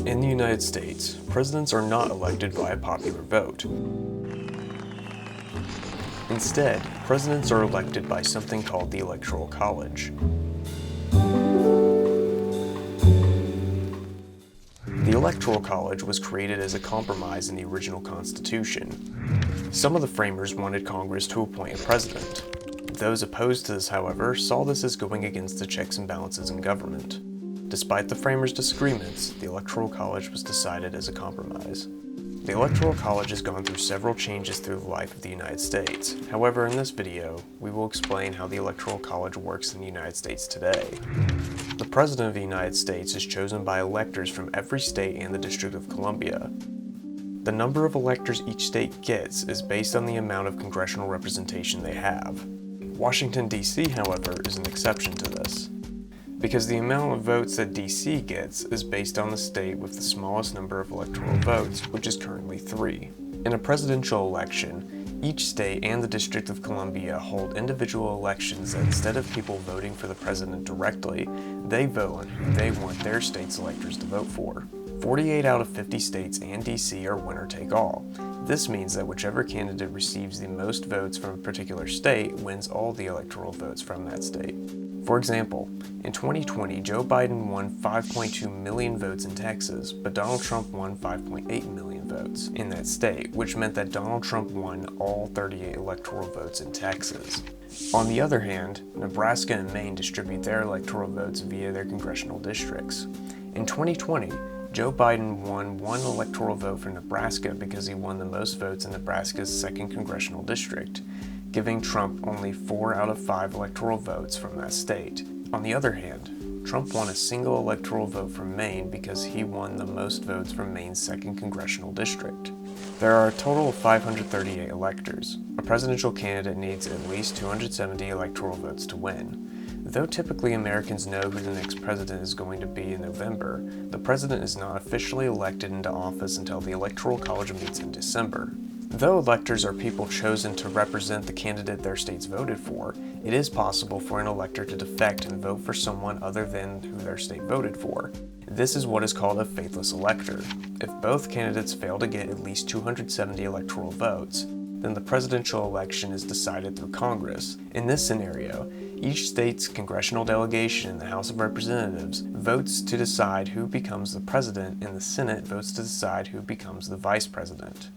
In the United States, presidents are not elected by a popular vote. Instead, presidents are elected by something called the Electoral College. The Electoral College was created as a compromise in the original Constitution. Some of the framers wanted Congress to appoint a president. Those opposed to this, however, saw this as going against the checks and balances in government. Despite the framers' disagreements, the Electoral College was decided as a compromise. The Electoral College has gone through several changes through the life of the United States. However, in this video, we will explain how the Electoral College works in the United States today. The President of the United States is chosen by electors from every state and the District of Columbia. The number of electors each state gets is based on the amount of congressional representation they have. Washington, D.C., however, is an exception to this, because the amount of votes that D.C. gets is based on the state with the smallest number of electoral votes, which is currently 3. In a presidential election, each state and the District of Columbia hold individual elections that instead of people voting for the president directly, they vote on who they want their state's electors to vote for. 48 out of 50 states and D.C. are winner-take-all. This means that whichever candidate receives the most votes from a particular state wins all the electoral votes from that state. For example, in 2020, Joe Biden won 5.2 million votes in Texas, but Donald Trump won 5.8 million votes in that state, which meant that Donald Trump won all 38 electoral votes in Texas. On the other hand, Nebraska and Maine distribute their electoral votes via their congressional districts. In 2020, Joe Biden won 1 electoral vote for Nebraska because he won the most votes in Nebraska's 2nd congressional district, giving Trump only 4 out of 5 electoral votes from that state. On the other hand, Trump won a single electoral vote from Maine because he won the most votes from Maine's 2nd congressional district. There are a total of 538 electors. A presidential candidate needs at least 270 electoral votes to win. Though typically Americans know who the next president is going to be in November, the president is not officially elected into office until the Electoral College meets in December. Though electors are people chosen to represent the candidate their states voted for, it is possible for an elector to defect and vote for someone other than who their state voted for. This is what is called a faithless elector. If both candidates fail to get at least 270 electoral votes, then the presidential election is decided through Congress. In this scenario, each state's congressional delegation in the House of Representatives votes to decide who becomes the president, and the Senate votes to decide who becomes the vice president.